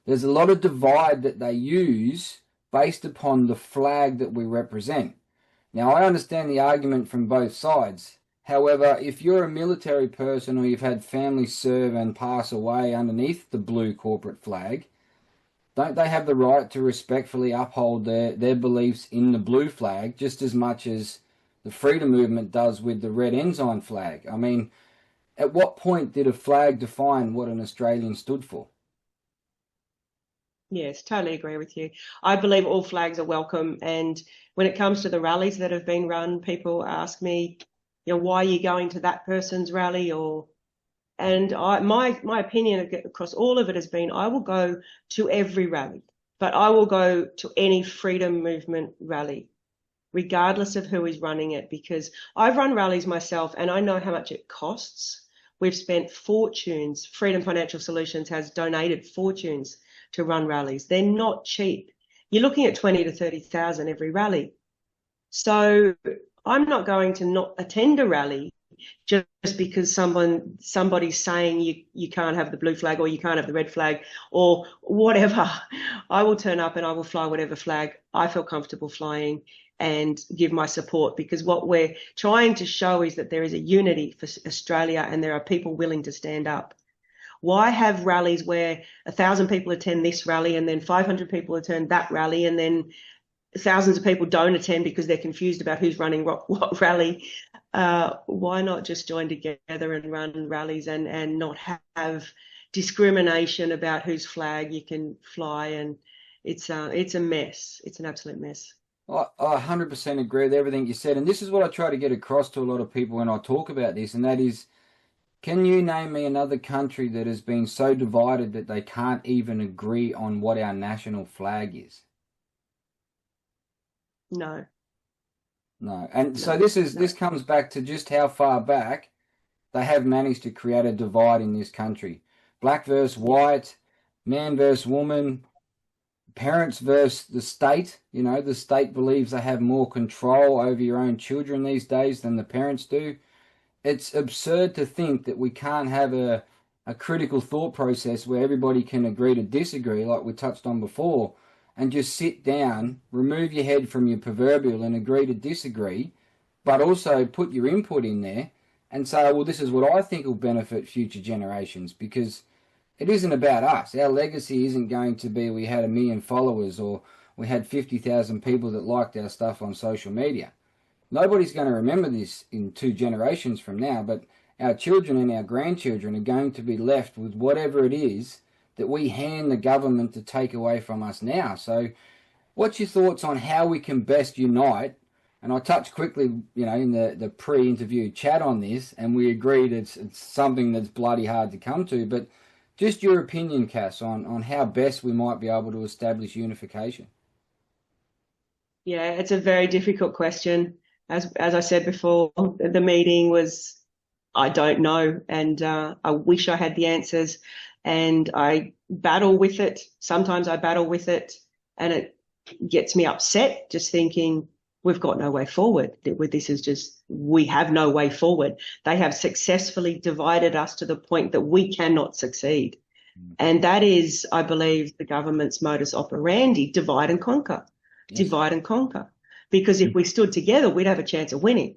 there's a lot of divide that they use based upon the flag that we represent. Now, I understand the argument from both sides. However, if you're a military person or you've had family serve and pass away underneath the blue corporate flag, don't they have the right to respectfully uphold their beliefs in the blue flag just as much as the freedom movement does with the red ensign flag? I mean, at what point did a flag define what an Australian stood for? Yes, totally agree with you. I believe all flags are welcome. And when it comes to the rallies that have been run, people ask me, why are you going to that person's rally? My opinion across all of it has been, I will go to every rally, but I will go to any freedom movement rally, regardless of who is running it, because I've run rallies myself and I know how much it costs. We've spent fortunes. Freedom Financial Solutions has donated fortunes to run rallies. They're not cheap. You're looking at 20 to 30,000 every rally. So I'm not going to not attend a rally just because somebody's saying you can't have the blue flag or you can't have the red flag or whatever. I will turn up and I will fly whatever flag I feel comfortable flying and give my support, because what we're trying to show is that there is a unity for Australia and there are people willing to stand up. Why have rallies where 1,000 people attend this rally and then 500 people attend that rally and then thousands of people don't attend because they're confused about who's running what rally? Why not just join together and run rallies and not have discrimination about whose flag you can fly? And it's a mess. It's an absolute mess. I 100% agree with everything you said. And this is what I try to get across to a lot of people when I talk about this, and that is, can you name me another country that has been so divided that they can't even agree on what our national flag is? No. No. And so this comes back to just how far back they have managed to create a divide in this country. Black versus white, man versus woman, parents versus the state. The state believes they have more control over your own children these days than the parents do. It's absurd to think that we can't have a critical thought process where everybody can agree to disagree, like we touched on before, and just sit down, remove your head from your proverbial and agree to disagree, but also put your input in there and say, well, this is what I think will benefit future generations, because it isn't about us. Our legacy isn't going to be we had 1 million followers or we had 50,000 people that liked our stuff on social media. Nobody's going to remember this in 2 generations from now, but our children and our grandchildren are going to be left with whatever it is that we hand the government to take away from us now. So what's your thoughts on how we can best unite? And I touched quickly, in the pre-interview chat on this, and we agreed it's something that's bloody hard to come to, but just your opinion, Cass, on how best we might be able to establish unification. Yeah, it's a very difficult question. As I said before, the meeting was, I don't know, and I wish I had the answers, and I battle with it. Sometimes I battle with it, and it gets me upset just thinking we've got no way forward. This is just, we have no way forward. They have successfully divided us to the point that we cannot succeed. And that is, I believe, the government's modus operandi: divide and conquer. Yes. Divide and conquer. Because if we stood together, we'd have a chance of winning.